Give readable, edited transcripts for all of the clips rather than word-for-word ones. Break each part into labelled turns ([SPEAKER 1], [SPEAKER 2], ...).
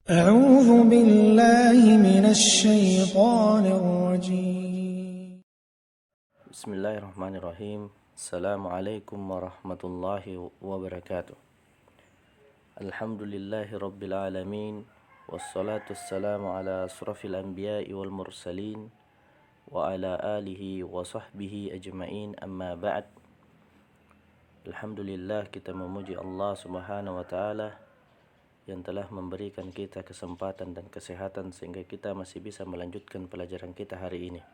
[SPEAKER 1] أعوذ بالله من الشيطان الرجيم.
[SPEAKER 2] بسم الله الرحمن الرحيم. السلام عليكم ورحمة الله وبركاته. الحمد لله رب العالمين، والصلاة والسلام على أشرف الأنبياء والمرسلين وعلى آله وصحبه أجمعين، أما بعد. Alhamdulillah, kita memuji Allah Subhanahu wa Ta'ala yang telah memberikan kita kesempatan dan kesehatan sehingga kita masih bisa melanjutkan pelajaran kita hari ini.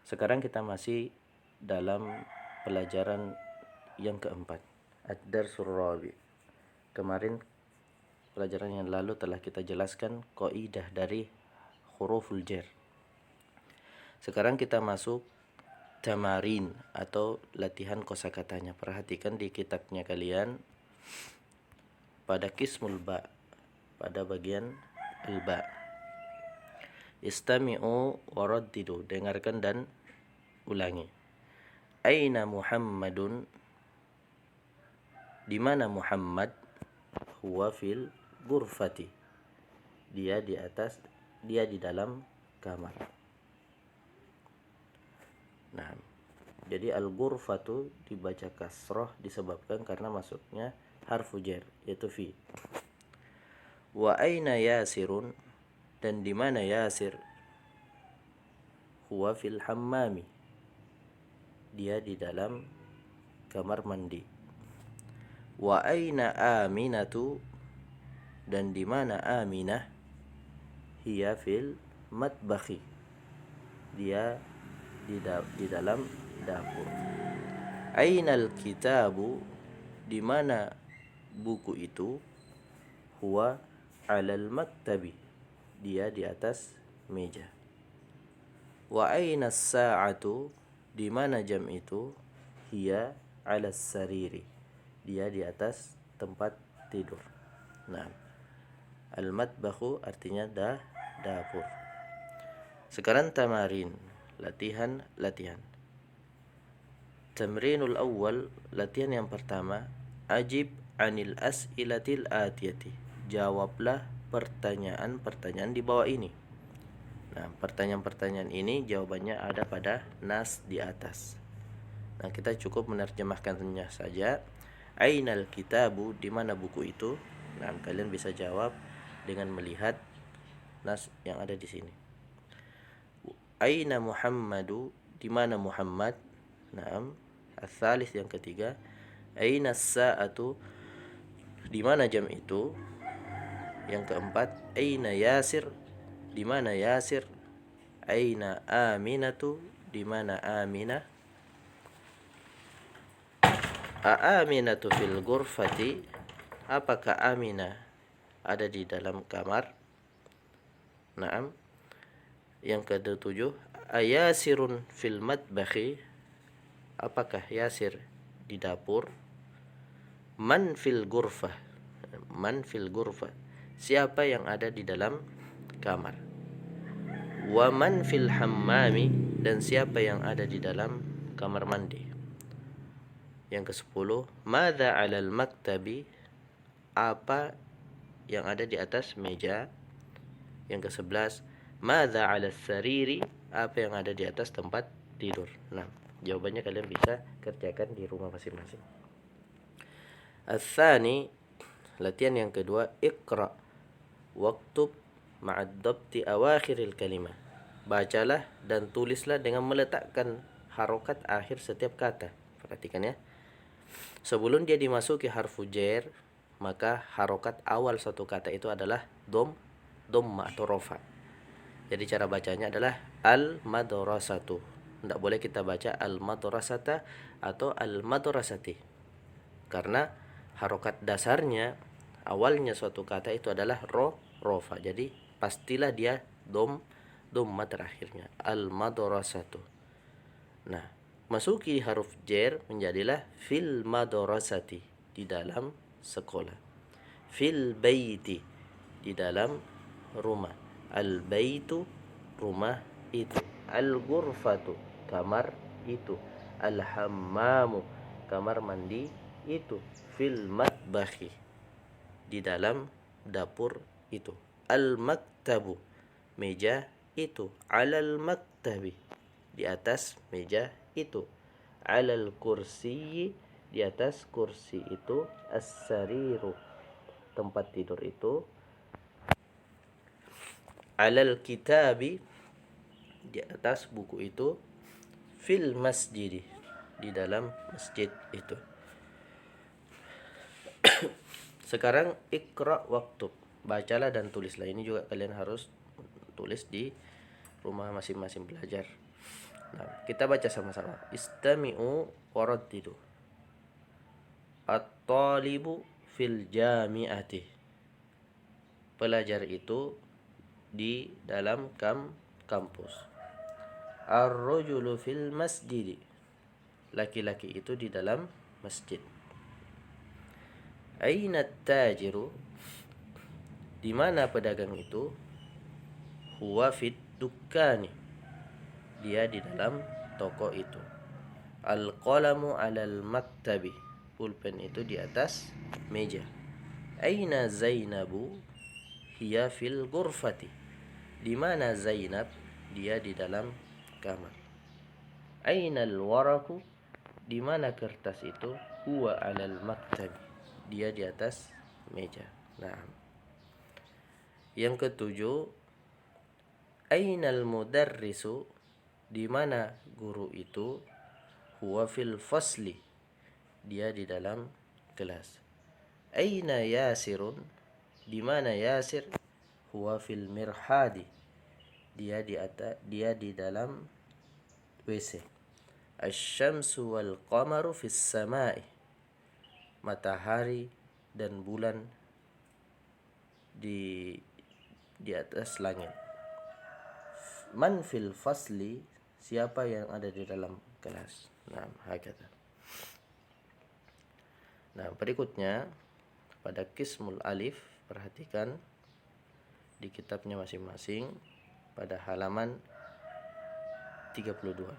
[SPEAKER 2] Sekarang kita masih dalam pelajaran yang keempat, Ad-Darsul Rabi'. Kemarin pelajaran yang lalu telah kita jelaskan kaidah dari huruful jar. Sekarang kita masuk tamarin atau latihan kosakatanya. Perhatikan di kitabnya kalian pada qismul ba, pada bagian al-ba. Istami'u waraddidu, dengarkan dan ulangi. Aina Muhammadun, di mana Muhammad? Huwa fil ghurfati, dia di atas, dia di dalam kamar. Nah, jadi al-ghurfatu dibaca kasroh disebabkan karena masuknya harfu jar, yaitu fi. Wa aina Yasirun, dan di mana Yasir? Huwa fil hammami, dia di dalam kamar mandi. Wa aina Aminatu, dan di mana Aminah? Hiya fil matbakhi, dia di dalam dapur. Ainal kitabu, di mana buku itu? Huwa alal maktabi, dia di atas meja. Wa aina sa'atu, di mana jam itu? Hiya alas sariri, dia di atas tempat tidur. Nah, al-matbakhu artinya dapur. Sekarang tamarin, latihan. Tamrinul awal, latihan yang pertama. Ajib anil as'ilatil atiyati, jawablah pertanyaan-pertanyaan di bawah ini. Nah, pertanyaan-pertanyaan ini jawabannya ada pada nas di atas. Nah, kita cukup menerjemahkannya saja. Ainal kitabu, di mana buku itu? Nah, kalian bisa jawab dengan melihat nas yang ada di sini. Aina Muhammadu, di mana Muhammad? Naam. Ats-tsalits, yang ketiga. Aina as-sa'atu, di mana jam itu? Yang keempat. Aina Yasir, di mana Yasir? Aina Aminatu, di mana Aminah? Aminatu fil ghurfati, apakah Aminah ada di dalam kamar? Naam. Yang ketujuh, ayasirun fil matbakhi, apakah Yasir di dapur? Man fil ghurfah, siapa yang ada di dalam kamar? Wa man fil hammami, dan siapa yang ada di dalam kamar mandi? Yang ke-10, madza 'alal maktabi, apa yang ada di atas meja? Yang ke-11, madza 'alas sariri, apa yang ada di atas tempat tidur? Nah, jawabannya kalian bisa kerjakan di rumah masing-masing. Ats-tsani, latihan yang kedua. Iqra waktub ma'ad dabti awakhiril kalimah, bacalah dan tulislah dengan meletakkan harokat akhir setiap kata. Perhatikan ya. Sebelum dia dimasuki harfu jar, maka harokat awal satu kata itu adalah dhamma atau rofa. Jadi cara bacanya adalah al-madrasatu. Tidak boleh kita baca al-madrasata atau al-madrasati, karena harokat dasarnya awalnya suatu kata itu adalah rofa. Jadi pastilah dia dhamma terakhirnya, al-madrasatu. Nah, masuki huruf jar menjadilah fil madrasati, di dalam sekolah. Fil baiti, di dalam rumah. Al baitu, rumah itu. Al ghurfatu, kamar itu. Al hammamu, kamar mandi itu. Fil matbakhi, di dalam dapur itu. Al-maktabu, meja itu. Alal maktabi, di atas meja itu. Alal kursi, di atas kursi itu. As-sariru, tempat tidur itu. Alal kitabi, di atas buku itu. Fil masjid, di dalam masjid itu. Sekarang ikra waktub, bacalah dan tulislah. Ini juga kalian harus tulis di rumah masing-masing belajar. Nah, kita baca sama-sama. Istami'u waraddidu. At-talibu fil jami'ati. Pelajar itu di dalam kampus. Ar-rajulu fil masjid. Laki-laki itu di dalam masjid. Aina tajiru, di mana pedagang itu? Huwa fit dukkani, dia di dalam toko itu. Al-qalamu 'alal maktabi, pulpen itu di atas meja. Aina Zainabu? Hiya fil ghurfati, di mana Zainab? Dia di dalam kamar. Aina al-waraku? Di mana kertas itu? Huwa 'alal maktabi, dia di atas meja. Nah, yang ketujuh, ainal mudarrisu? Di mana guru itu? Huwa fil fasli, dia di dalam kelas. Aina Yasirun? Di mana Yasir? Huwa fil mirhadi, dia di dalam WC. Asy-syamsu wal qamaru fis samai, matahari dan bulan di atas langit. Man fil fasli? Siapa yang ada di dalam kelas? Nah, hakata. Nah, berikutnya pada qismul alif, perhatikan di kitabnya masing-masing pada halaman 32.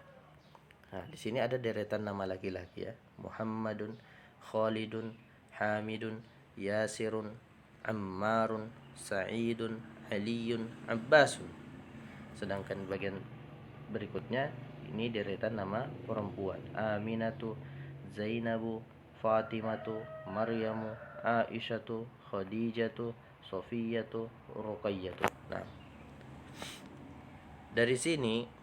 [SPEAKER 2] Nah, di sini ada deretan nama laki-laki ya. Muhammadun, Khalidun, Hamidun, Yasirun, Ammarun, Sa'idun, Aliyun, Abbasun. Sedangkan bagian berikutnya ini deretan nama perempuan. Aminatu, Zainabu, Fatimatu, Maryamu, Aisyatu, Khadijatu, Sofiyatu, Ruqayyatu. Nah, dari sini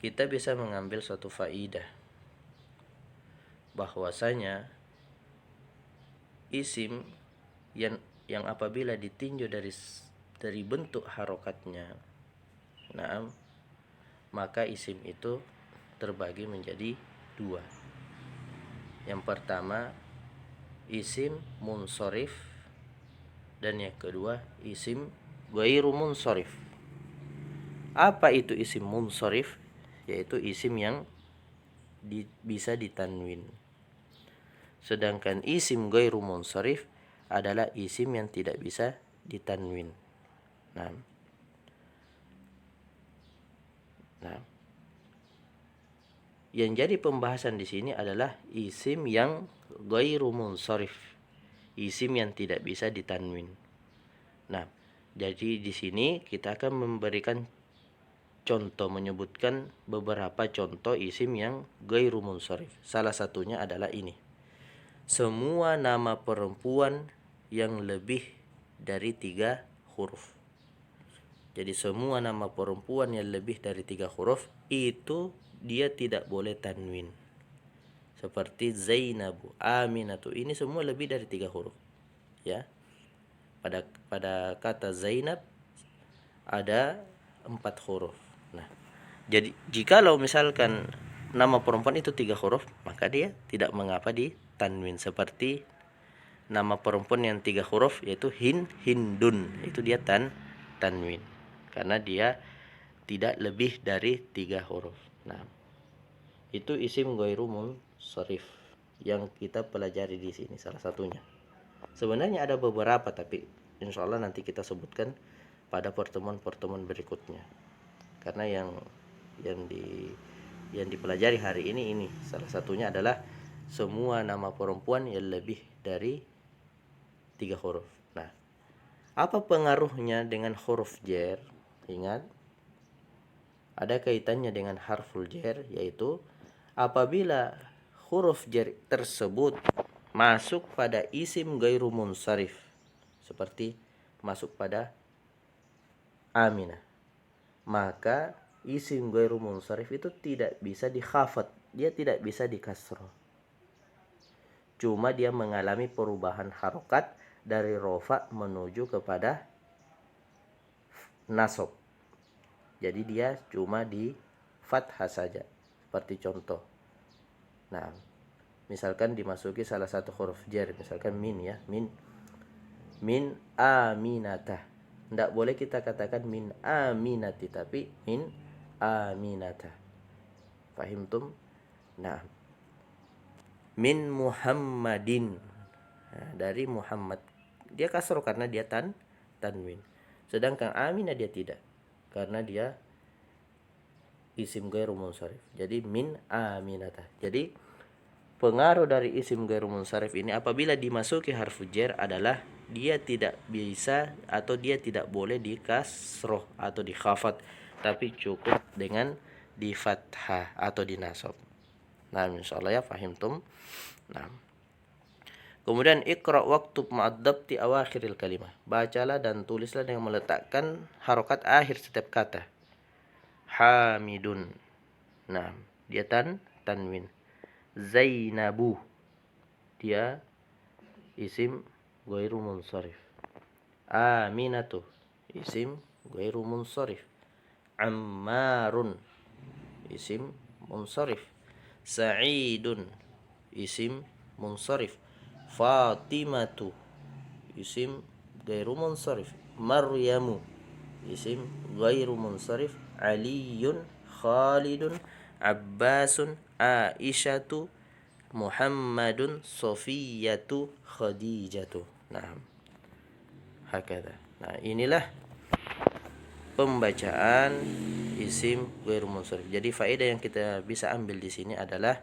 [SPEAKER 2] kita bisa mengambil suatu faidah bahwasanya isim yang apabila ditinjau dari bentuk harokatnya, nah, maka isim itu terbagi menjadi dua. Yang pertama isim munsorif, dan yang kedua isim ghairu munsorif. Apa itu isim munsorif? Yaitu isim yang bisa ditanwin. Sedangkan isim ghairu munsharif adalah isim yang tidak bisa ditanwin. Nah, yang jadi pembahasan di sini adalah isim yang ghairu munsharif, isim yang tidak bisa ditanwin. Nah, jadi di sini kita akan memberikan contoh, menyebutkan beberapa contoh isim yang ghairu munsharif. Salah satunya adalah ini. Semua nama perempuan yang lebih dari 3 huruf. Jadi semua nama perempuan yang lebih dari 3 huruf itu dia tidak boleh tanwin. Seperti Zainabu, Aminatu, ini semua lebih dari 3 huruf. Ya. Pada kata Zainab ada 4 huruf. Nah, jadi jikalau misalkan nama perempuan itu 3 huruf, maka dia tidak mengapa ditanwin. Seperti nama perempuan yang 3 huruf yaitu Hindun, itu dia tanwin karena dia tidak lebih dari 3 huruf. Nah, itu isim ghairu munsharif yang kita pelajari di sini salah satunya. Sebenarnya ada beberapa, tapi insya Allah nanti kita sebutkan pada pertemuan-pertemuan berikutnya. Karena yang dipelajari hari ini salah satunya adalah semua nama perempuan yang lebih dari 3 huruf. Nah, apa pengaruhnya dengan huruf jar? Ingat, ada kaitannya dengan harful jar, yaitu apabila huruf jar tersebut masuk pada isim ghairu munsharif, seperti masuk pada Aminah, maka isim ghairu munsharif itu tidak bisa dikhafat, dia tidak bisa dikasroh. Cuma dia mengalami perubahan harokat dari rofa menuju kepada nasab. Jadi dia cuma di fathah saja. Seperti contoh. Nah, misalkan dimasuki salah satu huruf jar, misalkan min ya, min aminatah. Tidak boleh kita katakan min aminati, tapi min aminatah. Fahimtum? Nah, min Muhammadin. Nah, dari Muhammad dia kasroh karena dia tanwin. Sedangkan Aminah dia tidak, karena dia isim ghairu munsharif. Jadi min Aminatah. Jadi pengaruh dari isim ghairu munsharif ini apabila dimasuki harfu jar adalah dia tidak bisa atau dia tidak boleh dikasroh atau dikhafat, tapi cukup dengan di fathah atau di nasab. Nah, insyaallah ya fahimtum. Nah, kemudian iqra waktub ma'ad-dabti awakhiril kalimah. Bacalah dan tulislah dengan meletakkan harokat akhir setiap kata. Hamidun. Nah, dia tanwin. Zainabu. Dia isim ghairu munsharif. Aminatu. Isim ghairu munsharif. Ammarun. Isim munsharif. Sa'idun. Isim munsharif. Fatimatu, isim ghairu munsharif. Maryamu, isim ghairu munsharif. Aliyun, Khalidun, Abbasun, Aisyatu, Muhammadun, Sofiyatu, Khadijatu. Nah, hakada. Nah, inilah pembacaan isim ghairu munsharif. Jadi faedah yang kita bisa ambil di sini adalah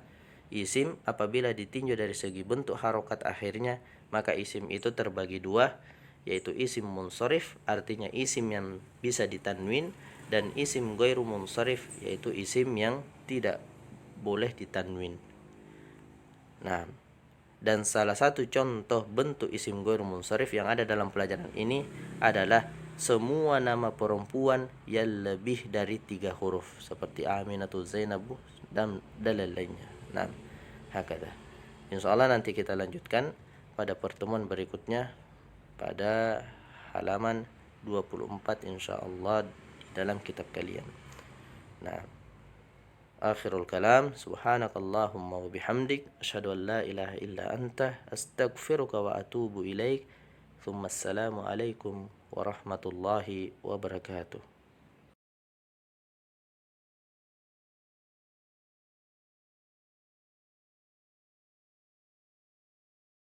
[SPEAKER 2] isim apabila ditinjau dari segi bentuk harokat akhirnya, maka isim itu terbagi dua, yaitu isim munsharif, artinya isim yang bisa ditanwin, dan isim ghairu munsharif, yaitu isim yang tidak boleh ditanwin. Nah, dan salah satu contoh bentuk isim ghairu munsharif yang ada dalam pelajaran ini adalah semua nama perempuan yang lebih dari 3 huruf, seperti Aminatu, Zainabu, dan lainnya. Nah, hakada. Insyaallah nanti kita lanjutkan pada pertemuan berikutnya pada halaman 24 insyaallah di dalam kitab kalian. Nah, akhirul kalam, subhanakallahumma wa bihamdik, asyhadu an la ilaha illa anta, astaghfiruka wa atubu ilaik. Tsumma assalamu alaikum warahmatullahi wabarakatuh.